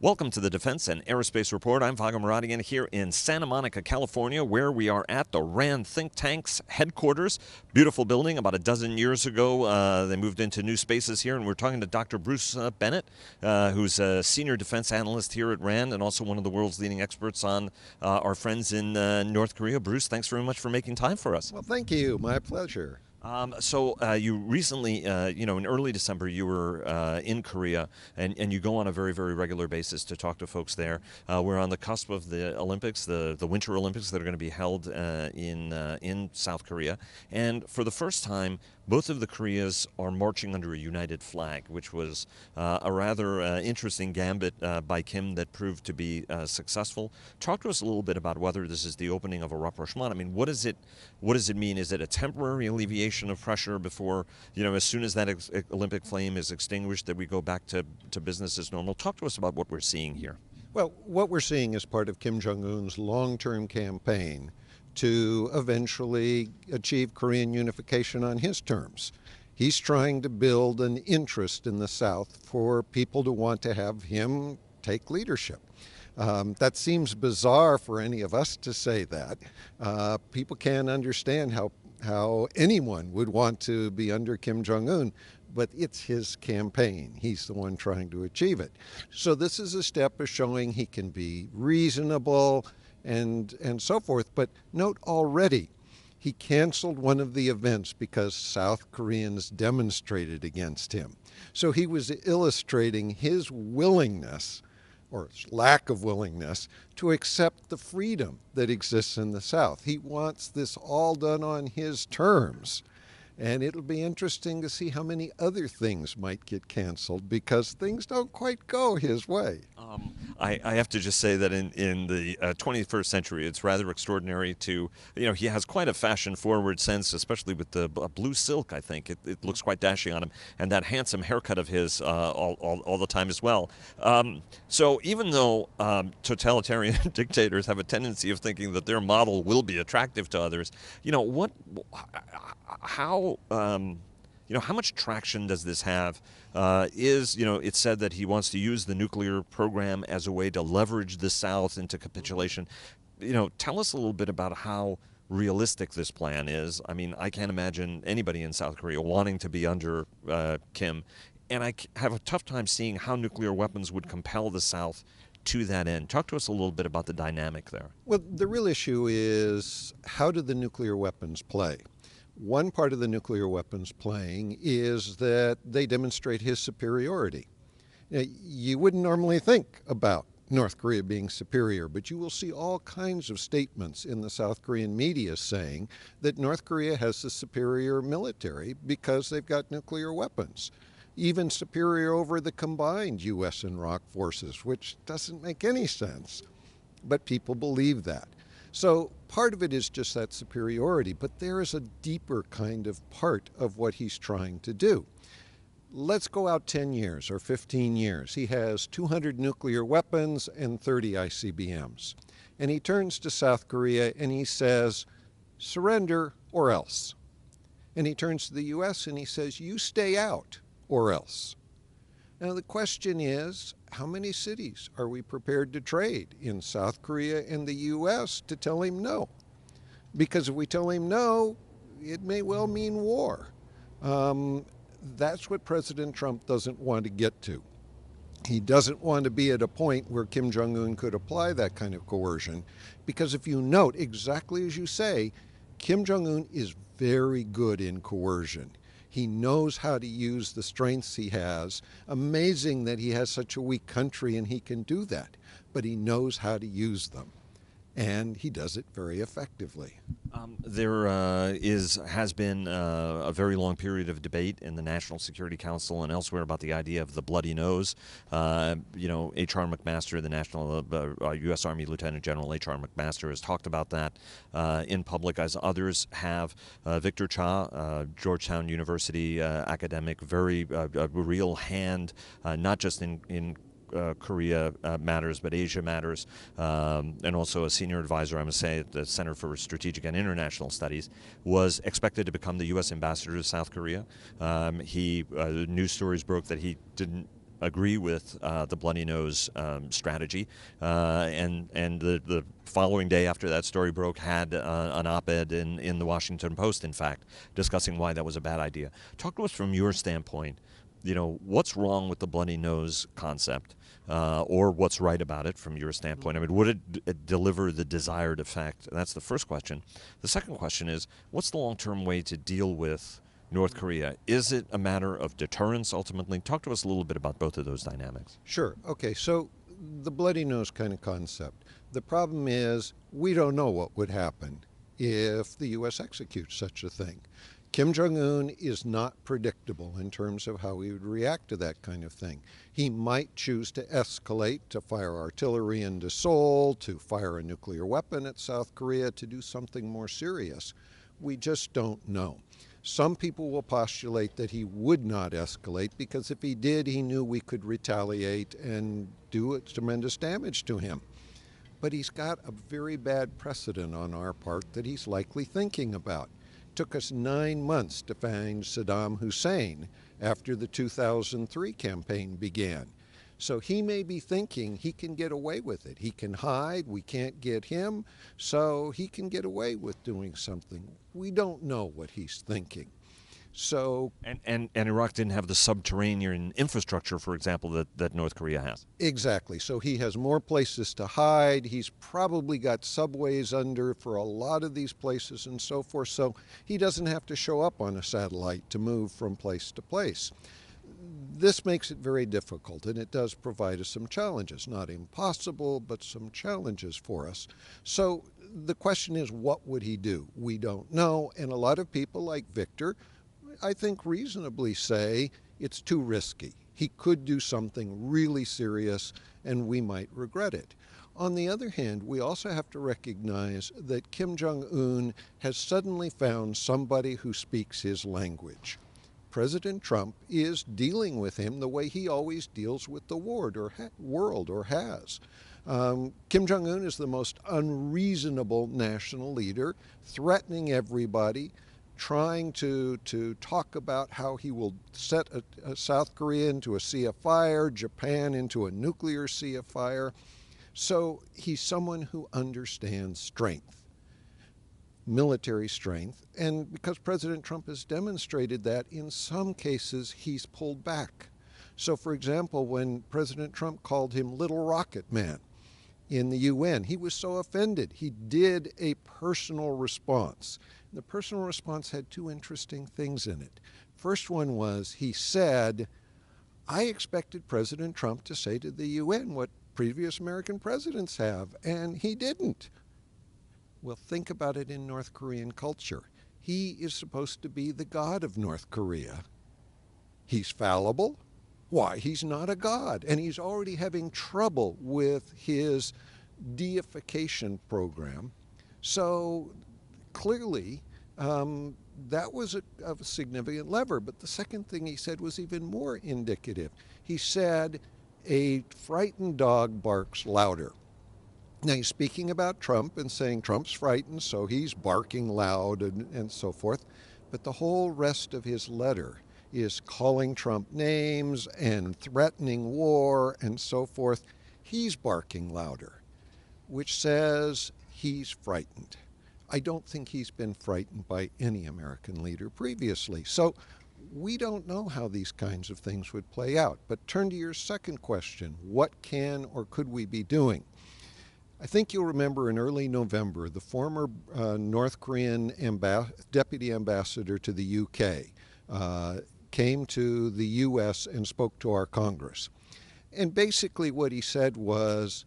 Welcome to the Defense and Aerospace Report. I'm Vago Muradian here in Santa Monica, California, where we are at the RAND think tank's headquarters. Beautiful building. About a dozen years ago, they moved into new spaces here, and we're talking to Dr. Bruce Bennett, who's a senior defense analyst here at RAND and also one of the world's leading experts on our friends in North Korea. Bruce, thanks very much for making time for us. Well, thank you. My pleasure. You recently, in early December, you were in Korea, and you go on a very, very regular basis to talk to folks there. We're on the cusp of the Olympics, the Winter Olympics that are going to be held in South Korea. And for the first time, both of the Koreas are marching under a united flag, which was a rather interesting gambit by Kim that proved to be successful. Talk to us a little bit about whether this is the opening of a rapprochement. I mean, what does it mean? Is it a temporary alleviation of pressure before, as soon as that Olympic flame is extinguished, that we go back to business as normal? Talk to us about what we're seeing here. Well, what we're seeing is part of Kim Jong-un's long-term campaign to eventually achieve Korean unification on his terms. He's trying to build an interest in the South for people to want to have him take leadership. That seems bizarre for any of us to say that. People can't understand how anyone would want to be under Kim Jong-un, but it's his campaign. He's the one trying to achieve it. So this is a step of showing he can be reasonable and so forth. But note already, he canceled one of the events because South Koreans demonstrated against him. So he was illustrating his willingness, or lack of willingness, to accept the freedom that exists in the South. He wants this all done on his terms. And it'll be interesting to see how many other things might get canceled because things don't quite go his way. I have to just say that in the 21st century, it's rather extraordinary to, he has quite a fashion-forward sense, especially with the blue silk, I think. It looks quite dashing on him, and that handsome haircut of his all the time as well. So even though totalitarian dictators have a tendency of thinking that their model will be attractive to others, how much traction does this have? It's said that he wants to use the nuclear program as a way to leverage the South into capitulation. Tell us a little bit about how realistic this plan is. I mean, I can't imagine anybody in South Korea wanting to be under Kim, and I have a tough time seeing how nuclear weapons would compel the South to that end. Talk to us a little bit about the dynamic there. Well, the real issue is, how do the nuclear weapons play? One part of the nuclear weapons playing is that they demonstrate his superiority. You wouldn't normally think about North Korea being superior, but you will see all kinds of statements in the South Korean media saying that North Korea has the superior military because they've got nuclear weapons, even superior over the combined U.S. and ROK forces, which doesn't make any sense. But people believe that. So part of it is just that superiority, but there is a deeper kind of part of what he's trying to do. Let's go out 10 years or 15 years. He has 200 nuclear weapons and 30 ICBMs. And he turns to South Korea and he says, surrender or else. And he turns to the U.S. and he says, you stay out or else. Now the question is, how many cities are we prepared to trade in South Korea and the U.S. to tell him no? Because if we tell him no, it may well mean war. That's what President Trump doesn't want to get to. He doesn't want to be at a point where Kim Jong-un could apply that kind of coercion, because if you note, exactly as you say, Kim Jong-un is very good in coercion. He knows how to use the strengths he has. Amazing that he has such a weak country and he can do that. But he knows how to use them. And he does it very effectively. There has been a very long period of debate in the National Security Council and elsewhere about the idea of the bloody nose. H.R. McMaster, the National U.S. Army Lieutenant General H.R. McMaster, has talked about that in public, as others have. Victor Cha, Georgetown University academic, very real hand, not just in Korea matters, but Asia matters, and also a senior advisor, I must say, at the Center for Strategic and International Studies, was expected to become the U.S. ambassador to South Korea. News stories broke that he didn't agree with the bloody nose strategy, and the following day after that story broke had an op-ed in the Washington Post, in fact, discussing why that was a bad idea. Talk to us from your standpoint. What's wrong with the bloody nose concept, or what's right about it from your standpoint? I mean, would it deliver the desired effect? And that's the first question. The second question is, what's the long-term way to deal with North Korea? Is it a matter of deterrence ultimately? Talk to us a little bit about both of those dynamics. Sure. Okay, so the bloody nose kind of concept. The problem is we don't know what would happen if the U.S. executes such a thing. Kim Jong-un is not predictable in terms of how he would react to that kind of thing. He might choose to escalate, to fire artillery into Seoul, to fire a nuclear weapon at South Korea, to do something more serious. We just don't know. Some people will postulate that he would not escalate because if he did, he knew we could retaliate and do tremendous damage to him. But he's got a very bad precedent on our part that he's likely thinking about. It took us 9 months to find Saddam Hussein after the 2003 campaign began. So he may be thinking he can get away with it. He can hide, we can't get him, so he can get away with doing something. We don't know what he's thinking. So and Iraq didn't have the subterranean infrastructure, for example, that North Korea has. Exactly. So he has more places to hide. He's probably got subways under for a lot of these places and so forth. So he doesn't have to show up on a satellite to move from place to place. This makes it very difficult, and it does provide us some challenges. Not impossible, but some challenges for us. So the question is, what would he do? We don't know, and a lot of people like Victor, I think, reasonably say it's too risky. He could do something really serious, and we might regret it. On the other hand, we also have to recognize that Kim Jong-un has suddenly found somebody who speaks his language. President Trump is dealing with him the way he always deals with the world or has. Kim Jong-un is the most unreasonable national leader, threatening everybody, trying to talk about how he will set South Korea into a sea of fire, Japan into a nuclear sea of fire. So he's someone who understands strength, military strength, and because President Trump has demonstrated that, in some cases he's pulled back. So for example, when President Trump called him Little Rocket Man in the UN, he was so offended. He did a personal response. The personal response had two interesting things in it. First one was he said, I expected President Trump to say to the UN what previous American presidents have, and he didn't. Well, think about it in North Korean culture. He is supposed to be the god of North Korea. He's fallible. Why? He's not a god. And he's already having trouble with his deification program. So clearly, that was a significant lever. But the second thing he said was even more indicative. He said, a frightened dog barks louder. Now, he's speaking about Trump and saying Trump's frightened, so he's barking loud and so forth. But the whole rest of his letter is calling Trump names and threatening war and so forth. He's barking louder, which says he's frightened. I don't think he's been frightened by any American leader previously. So we don't know how these kinds of things would play out. But turn to your second question. What can or could we be doing? I think you'll remember in early November, the former North Korean deputy ambassador to the UK came to the US and spoke to our Congress. And basically what he said was,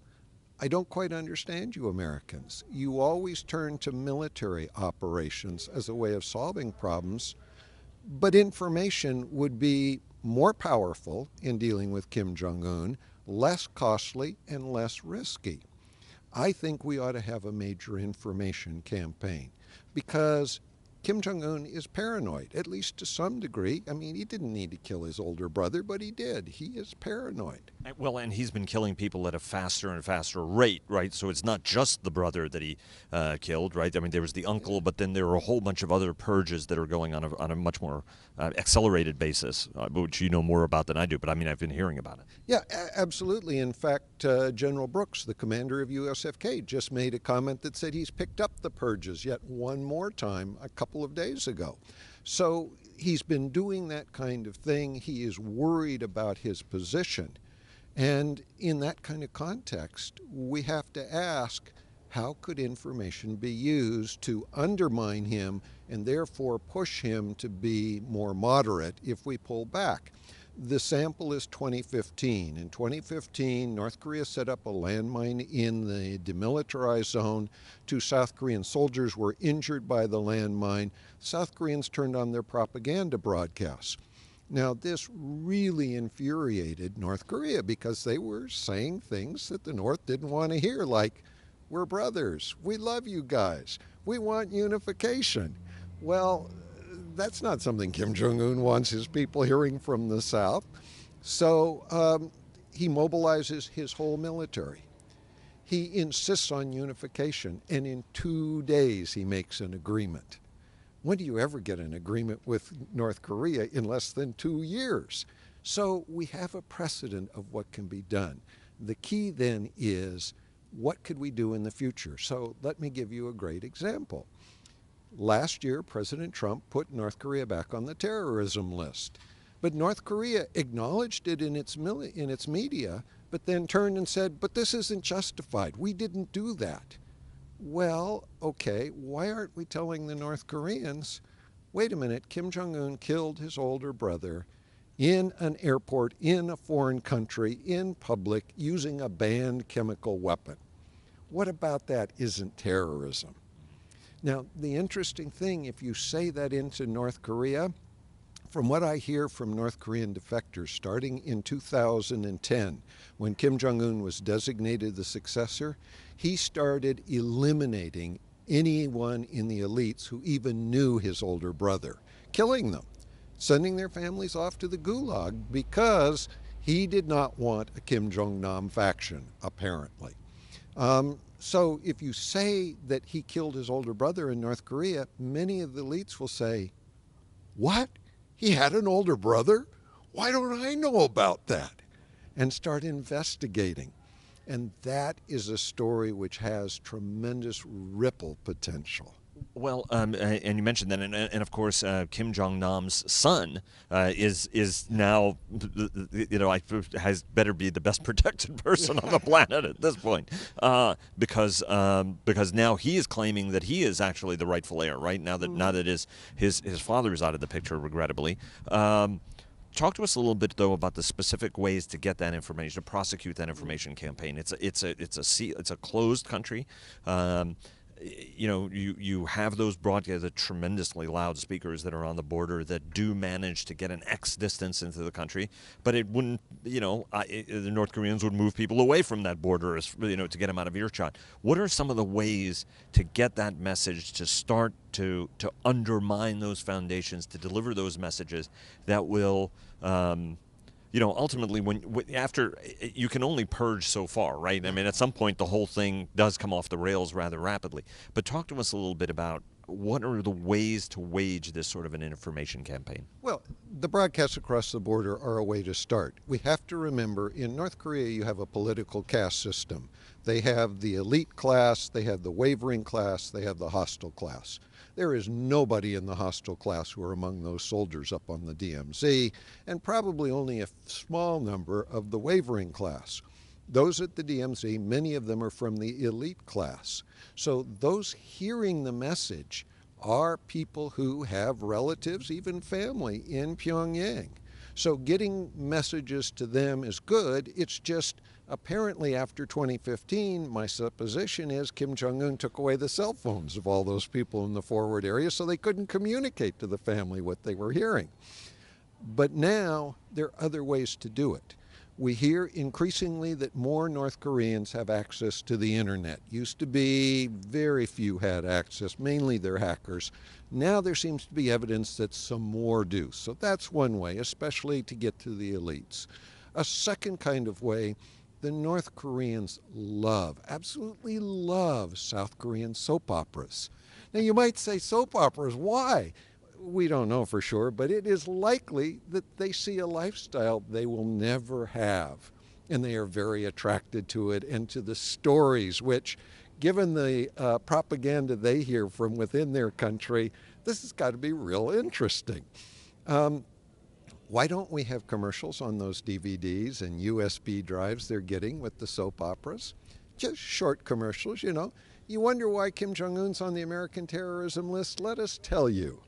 I don't quite understand you Americans. You always turn to military operations as a way of solving problems, but information would be more powerful in dealing with Kim Jong-un, less costly and less risky. I think we ought to have a major information campaign because Kim Jong-un is paranoid, at least to some degree. I mean, he didn't need to kill his older brother, but he did. He is paranoid. Well, and he's been killing people at a faster and faster rate, right? So it's not just the brother that he killed, right? I mean, there was the uncle, but then there are a whole bunch of other purges that are going on a much more accelerated basis, which you know more about than I do. But I mean, I've been hearing about it. Yeah, absolutely. In fact, General Brooks, the commander of USFK, just made a comment that said he's picked up the purges yet one more time a couple of days ago. So he's been doing that kind of thing. He is worried about his position. And in that kind of context, we have to ask, how could information be used to undermine him and therefore push him to be more moderate if we pull back? The sample is 2015. In 2015, North Korea set up a landmine in the demilitarized zone. 2 South Korean soldiers were injured by the landmine. South Koreans turned on their propaganda broadcasts. Now, this really infuriated North Korea because they were saying things that the North didn't want to hear, like, we're brothers, we love you guys, we want unification. Well, that's not something Kim Jong-un wants his people hearing from the South. So he mobilizes his whole military. He insists on unification, and in 2 days he makes an agreement. When do you ever get an agreement with North Korea in less than 2 years? So we have a precedent of what can be done. The key then is, what could we do in the future? So let me give you a great example. Last year, President Trump put North Korea back on the terrorism list. But North Korea acknowledged it in its media, but then turned and said, but this isn't justified. We didn't do that. Well, okay, why aren't we telling the North Koreans, wait a minute, Kim Jong-un killed his older brother in an airport, in a foreign country, in public, using a banned chemical weapon. What about that isn't terrorism? Now, the interesting thing, if you say that into North Korea, from what I hear from North Korean defectors, starting in 2010, when Kim Jong-un was designated the successor, he started eliminating anyone in the elites who even knew his older brother, killing them, sending their families off to the gulag because he did not want a Kim Jong-nam faction, apparently. So if you say that he killed his older brother in North Korea, many of the elites will say, what? He had an older brother? Why don't I know about that? And start investigating. And that is a story which has tremendous ripple potential. Well, and you mentioned that, and of course, Kim Jong-nam's son is now, has better be the best protected person on the planet at this point, because now he is claiming that he is actually the rightful heir, right? Now that his father is out of the picture, regrettably. Talk to us a little bit, though, about the specific ways to get that information, to prosecute that information campaign. It's a closed country. You have those broadcasts, the tremendously loud speakers that are on the border that do manage to get an X distance into the country, but it wouldn't, the North Koreans would move people away from that border, to get them out of earshot. What are some of the ways to get that message, to start to undermine those foundations, to deliver those messages that will, ultimately, after you can only purge so far, right? I mean, at some point, the whole thing does come off the rails rather rapidly. But talk to us a little bit about what are the ways to wage this sort of an information campaign? Well, the broadcasts across the border are a way to start. We have to remember, in North Korea, you have a political caste system. They have the elite class, they have the wavering class, they have the hostile class. There is nobody in the hostile class who are among those soldiers up on the DMZ, and probably only a small number of the wavering class. Those at the DMZ, many of them are from the elite class. So those hearing the message are people who have relatives, even family, in Pyongyang. So getting messages to them is good. It's just apparently after 2015, my supposition is Kim Jong-un took away the cell phones of all those people in the forward area so they couldn't communicate to the family what they were hearing. But now there are other ways to do it. We hear increasingly that more North Koreans have access to the internet. Used to be very few had access, mainly they're hackers. Now there seems to be evidence that some more do. So that's one way, especially to get to the elites. A second kind of way, the North Koreans love, absolutely love South Korean soap operas. Now you might say soap operas, why? We don't know for sure, but it is likely that they see a lifestyle they will never have. And they are very attracted to it and to the stories, which, given the propaganda they hear from within their country, this has got to be real interesting. Why don't we have commercials on those DVDs and USB drives they're getting with the soap operas? Just short commercials, you know. You wonder why Kim Jong-un's on the American terrorism list? Let us tell you.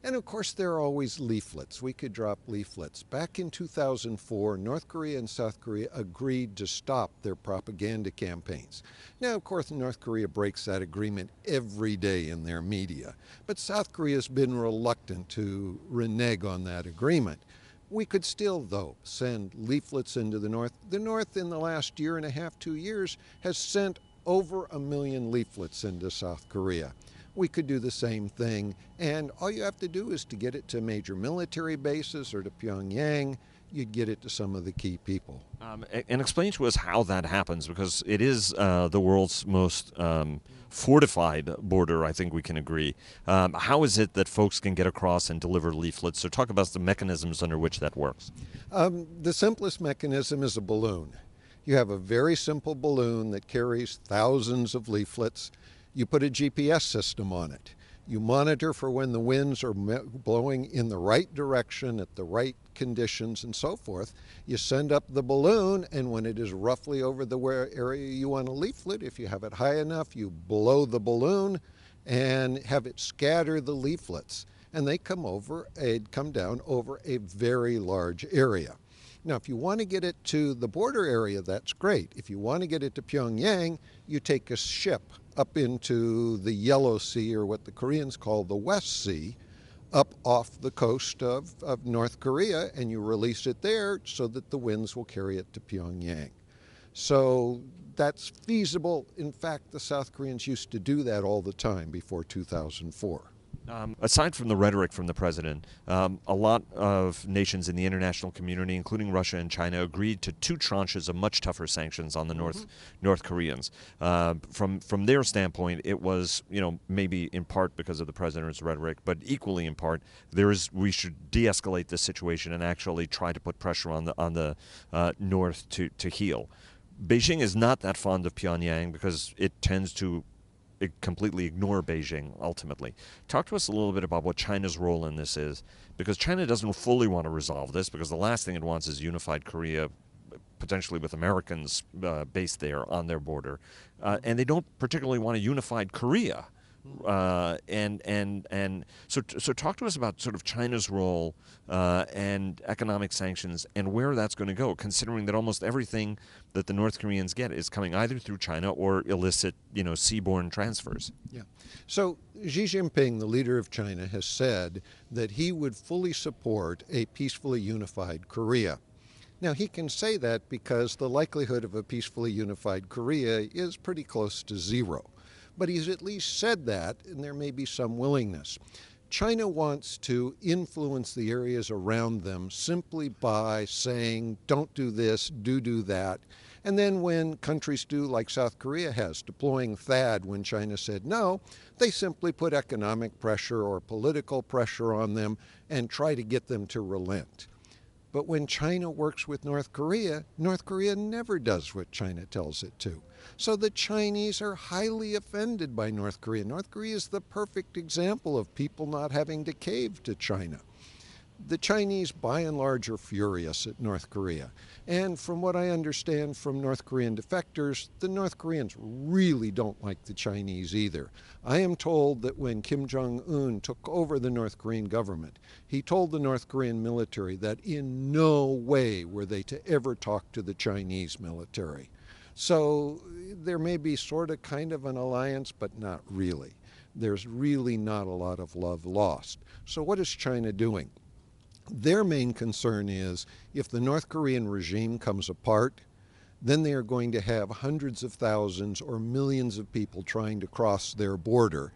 And of course, there are always leaflets. We could drop leaflets. Back in 2004, North Korea and South Korea agreed to stop their propaganda campaigns. Now, of course, North Korea breaks that agreement every day in their media. But South Korea has been reluctant to renege on that agreement. We could still, though, send leaflets into the North. The North, in the last year and a half, 2 years, has sent over 1 million leaflets into South Korea. We could do the same thing, and all you have to do is to get it to major military bases or to Pyongyang. You'd get it to some of the key people. And explain to us how that happens, because it is the world's most fortified border, I think we can agree. How is it that folks can get across and deliver leaflets? So talk about the mechanisms under which that works. The simplest mechanism is a balloon. You have a very simple balloon that carries thousands of leaflets. You put a GPS system on it. You monitor for when the winds are blowing in the right direction at the right conditions and so forth. You send up the balloon, and when it is roughly over the area you want a leaflet, if you have it high enough, you blow the balloon and have it scatter the leaflets. And they come down over a very large area. Now, if you want to get it to the border area, that's great. If you want to get it to Pyongyang, you take a ship up into the Yellow Sea, or what the Koreans call the West Sea, up off the coast of North Korea, and you release it there so that the winds will carry it to Pyongyang. So that's feasible. In fact, the South Koreans used to do that all the time before 2004. Aside from the rhetoric from the president, a lot of nations in the international community, including Russia and China, agreed to 2 tranches of much tougher sanctions on the North Koreans. From their standpoint, it was, maybe in part because of the president's rhetoric, but equally in part, we should de-escalate this situation and actually try to put pressure on the North to heal. Beijing is not that fond of Pyongyang because it tends to completely ignore Beijing ultimately. Talk to us a little bit about what China's role in this is, because China doesn't fully want to resolve this, because the last thing it wants is unified Korea, potentially with Americans based there on their border, and they don't particularly want a unified Korea. So talk to us about sort of China's role and economic sanctions and where that's going to go, considering that almost everything that the North Koreans get is coming either through China or illicit, seaborne transfers. Yeah. So Xi Jinping, the leader of China, has said that he would fully support a peacefully unified Korea. Now, he can say that because the likelihood of a peacefully unified Korea is pretty close to zero. But he's at least said that, and there may be some willingness. China wants to influence the areas around them simply by saying, don't do this, do that. And then when countries do, like South Korea has, deploying THAAD when China said no, they simply put economic pressure or political pressure on them and try to get them to relent. But when China works with North Korea never does what China tells it to. So the Chinese are highly offended by North Korea. North Korea is the perfect example of people not having to cave to China. The Chinese, by and large, are furious at North Korea. And from what I understand from North Korean defectors, the North Koreans really don't like the Chinese either. I am told that when Kim Jong-un took over the North Korean government, he told the North Korean military that in no way were they to ever talk to the Chinese military. So there may be sort of kind of an alliance, but not really. There's really not a lot of love lost. So what is China doing? Their main concern is if the North Korean regime comes apart, then they are going to have hundreds of thousands or millions of people trying to cross their border.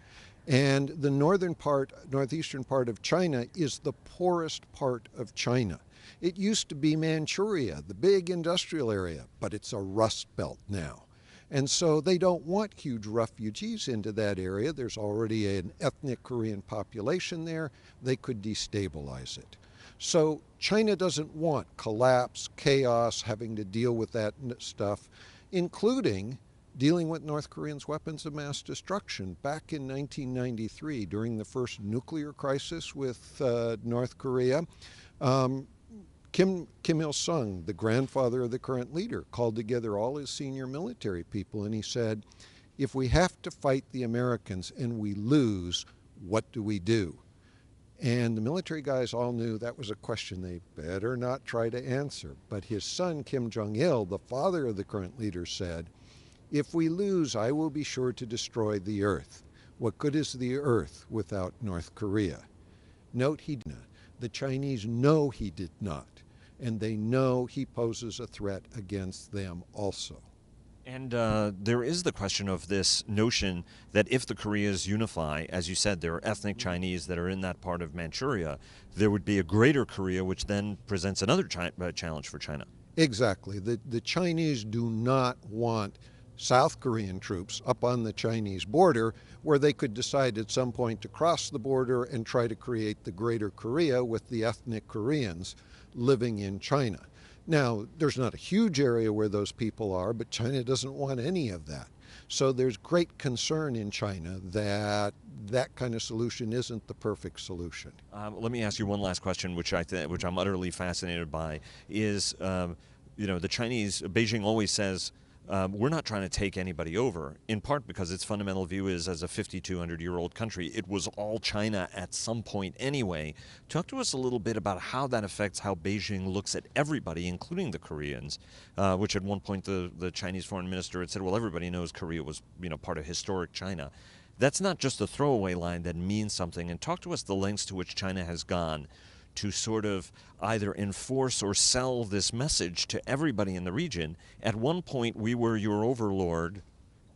And the northeastern part of China is the poorest part of China. It used to be Manchuria, the big industrial area, but it's a rust belt now. And so they don't want huge refugees into that area. There's already an ethnic Korean population there. They could destabilize it. So China doesn't want collapse, chaos, having to deal with that stuff, including dealing with North Korea's weapons of mass destruction. Back in 1993, during the first nuclear crisis with North Korea, Kim Il-sung, the grandfather of the current leader, called together all his senior military people, and he said, if we have to fight the Americans and we lose, what do we do? And the military guys all knew that was a question they better not try to answer. But his son, Kim Jong-il, the father of the current leader, said, if we lose, I will be sure to destroy the earth. What good is the earth without North Korea? Note he did not. The Chinese know he did not, and they know he poses a threat against them also. And there is the question of this notion that if the Koreas unify, as you said, there are ethnic Chinese that are in that part of Manchuria, there would be a greater Korea, which then presents another challenge for China. Exactly. The Chinese do not want South Korean troops up on the Chinese border, where they could decide at some point to cross the border and try to create the greater Korea with the ethnic Koreans living in China. Now, there's not a huge area where those people are, but China doesn't want any of that. So there's great concern in China that that kind of solution isn't the perfect solution. Let me ask you one last question, which I'm utterly fascinated by, is the Chinese, Beijing always says, we're not trying to take anybody over, in part because its fundamental view is, as a 5,200-year-old country, it was all China at some point anyway. Talk to us a little bit about how that affects how Beijing looks at everybody, including the Koreans, which at one point the Chinese foreign minister had said, well, everybody knows Korea was part of historic China. That's not just a throwaway line that means something. And talk to us the lengths to which China has gone to sort of either enforce or sell this message to everybody in the region. At one point, we were your overlord,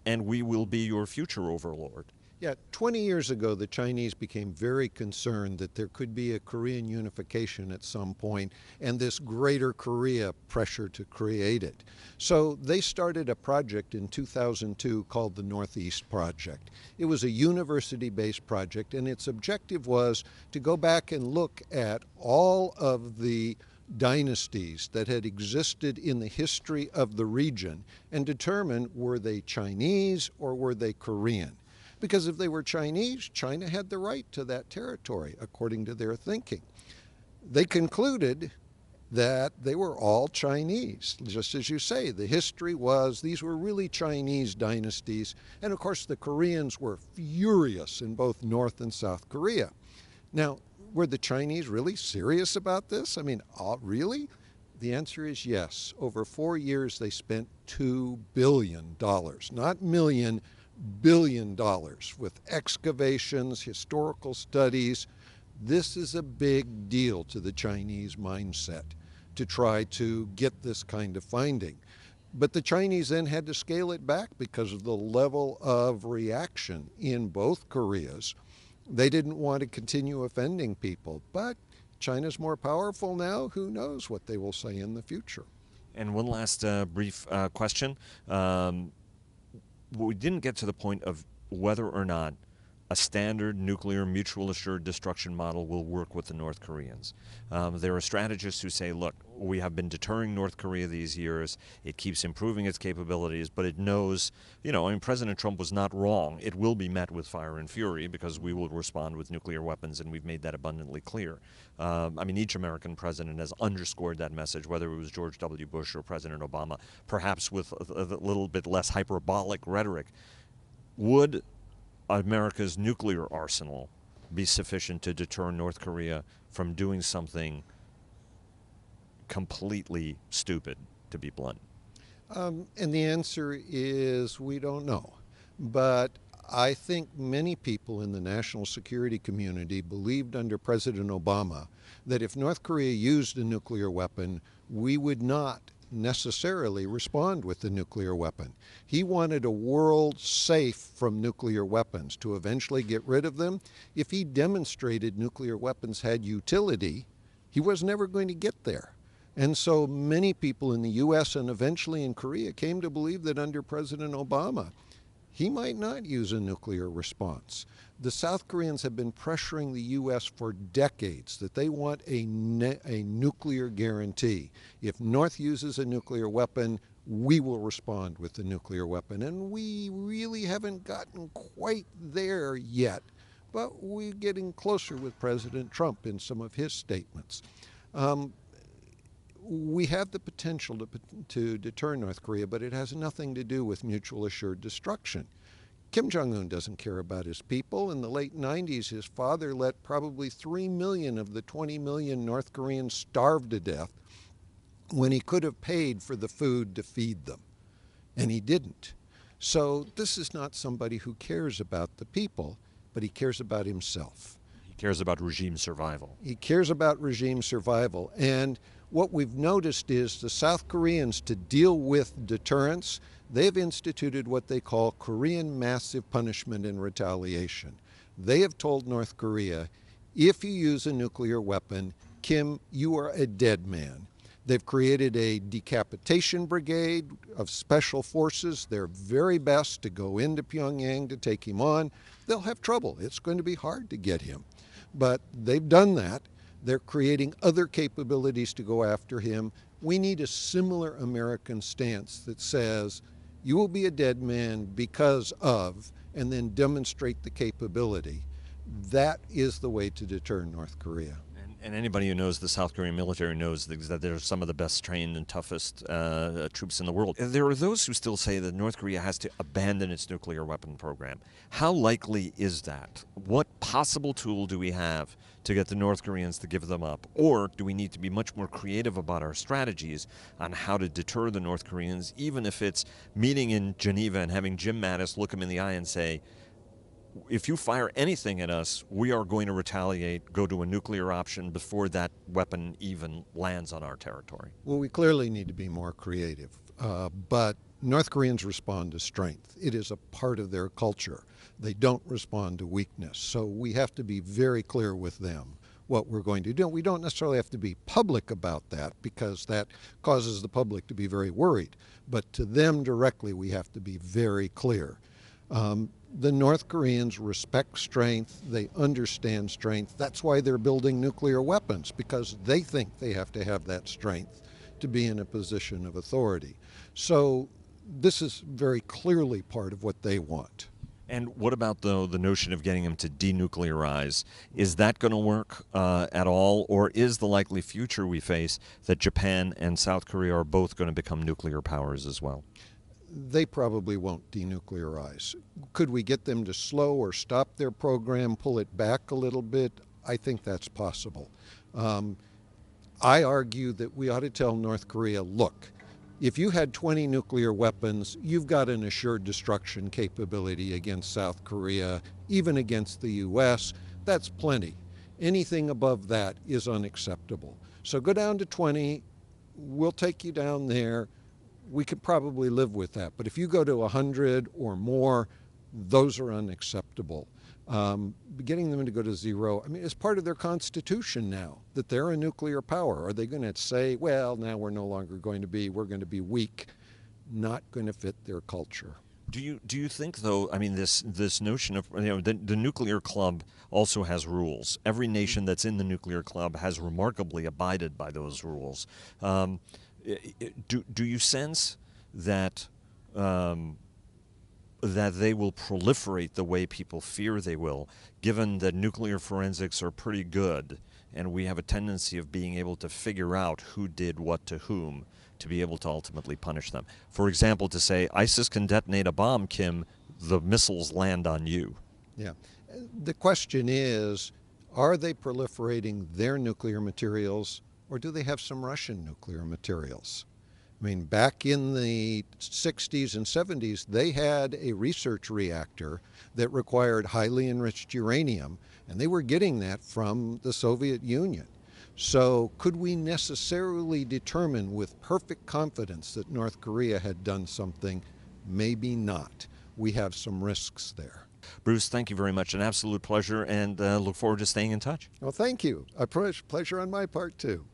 and we will be your future overlord. Yeah, 20 years ago, the Chinese became very concerned that there could be a Korean unification at some point, and this greater Korea pressure to create it. So they started a project in 2002 called the Northeast Project. It was a university-based project, and its objective was to go back and look at all of the dynasties that had existed in the history of the region and determine, were they Chinese or were they Korean? Because if they were Chinese, China had the right to that territory, according to their thinking. They concluded that they were all Chinese. Just as you say, the history was these were really Chinese dynasties. And of course, the Koreans were furious in both North and South Korea. Now, were the Chinese really serious about this? I mean, really? The answer is yes. Over 4 years, they spent $2 billion, not million, $1 billion with excavations, historical studies. This is a big deal to the Chinese mindset to try to get this kind of finding. But the Chinese then had to scale it back because of the level of reaction in both Koreas. They didn't want to continue offending people, but China's more powerful now. Who knows what they will say in the future? And one last brief question. We didn't get to the point of whether or not a standard nuclear mutual assured destruction model will work with the North Koreans. There are strategists who say, look, we have been deterring North Korea these years. It keeps improving its capabilities, but it knows, President Trump was not wrong. It will be met with fire and fury because we will respond with nuclear weapons, and we've made that abundantly clear. Each American president has underscored that message, whether it was George W. Bush or President Obama, perhaps with a little bit less hyperbolic rhetoric. Would America's nuclear arsenal be sufficient to deter North Korea from doing something completely stupid, to be blunt? And the answer is we don't know. But I think many people in the national security community believed under President Obama that if North Korea used a nuclear weapon, we would not necessarily respond with the nuclear weapon. He wanted a world safe from nuclear weapons to eventually get rid of them. If he demonstrated nuclear weapons had utility, he was never going to get there. And so many people in the U.S. and eventually in Korea came to believe that under President Obama, he might not use a nuclear response. The South Koreans have been pressuring the U.S. for decades that they want a nuclear guarantee. If North uses a nuclear weapon, we will respond with the nuclear weapon. And we really haven't gotten quite there yet, but we're getting closer with President Trump in some of his statements. We have the potential to deter North Korea, but it has nothing to do with mutual assured destruction. Kim Jong-un doesn't care about his people. In the late 90s, his father let probably 3 million of the 20 million North Koreans starve to death when he could have paid for the food to feed them, and he didn't. So this is not somebody who cares about the people, but he cares about himself. He cares about regime survival. He cares about regime survival. And what we've noticed is the South Koreans, to deal with deterrence, they've instituted what they call Korean massive punishment and retaliation. They have told North Korea, if you use a nuclear weapon, Kim, you are a dead man. They've created a decapitation brigade of special forces, their very best to go into Pyongyang to take him on. They'll have trouble. It's going to be hard to get him. But they've done that. They're creating other capabilities to go after him. We need a similar American stance that says, you will be a dead man because of, and then demonstrate the capability. That is the way to deter North Korea. And anybody who knows the South Korean military knows that they're some of the best trained and toughest troops in the world. There are those who still say that North Korea has to abandon its nuclear weapon program. How likely is that? What possible tool do we have to get the North Koreans to give them up? Or do we need to be much more creative about our strategies on how to deter the North Koreans, even if it's meeting in Geneva and having Jim Mattis look them in the eye and say, if you fire anything at us, we are going to retaliate, go to a nuclear option before that weapon even lands on our territory? Well, we clearly need to be more creative. But North Koreans respond to strength. It is a part of their culture. They don't respond to weakness. So we have to be very clear with them what we're going to do. We don't necessarily have to be public about that because that causes the public to be very worried. But to them directly, we have to be very clear. The North Koreans respect strength. They understand strength. That's why they're building nuclear weapons, because they think they have to have that strength to be in a position of authority. So this is very clearly part of what they want. And what about, though, the notion of getting them to denuclearize? Is that going to work at all, or is the likely future we face that Japan and South Korea are both going to become nuclear powers as well? They probably won't denuclearize. Could we get them to slow or stop their program, pull it back a little bit? I think that's possible. I argue that we ought to tell North Korea, look, if you had 20 nuclear weapons, you've got an assured destruction capability against South Korea, even against the U.S. That's plenty. Anything above that is unacceptable. So go down to 20. We'll take you down there. We could probably live with that. But if you go to 100 or more, those are unacceptable. Getting them to go to zero, I mean, it's part of their constitution now that they're a nuclear power. Are they going to say, well, now we're no longer going to be, we're going to be weak? Not going to fit their culture. Do you think, though, I mean, this notion of, the nuclear club also has rules. Every nation that's in the nuclear club has remarkably abided by those rules. Do you sense that that they will proliferate the way people fear they will, given that nuclear forensics are pretty good, and we have a tendency of being able to figure out who did what to whom to be able to ultimately punish them? For example, to say, ISIS can detonate a bomb, Kim, the missiles land on you. Yeah. The question is, are they proliferating their nuclear materials, or do they have some Russian nuclear materials? I mean, back in the 60s and 70s, they had a research reactor that required highly enriched uranium, and they were getting that from the Soviet Union. So, could we necessarily determine with perfect confidence that North Korea had done something? Maybe not. We have some risks there. Bruce, thank you very much. An absolute pleasure, and look forward to staying in touch. Well, thank you. A pleasure on my part, too.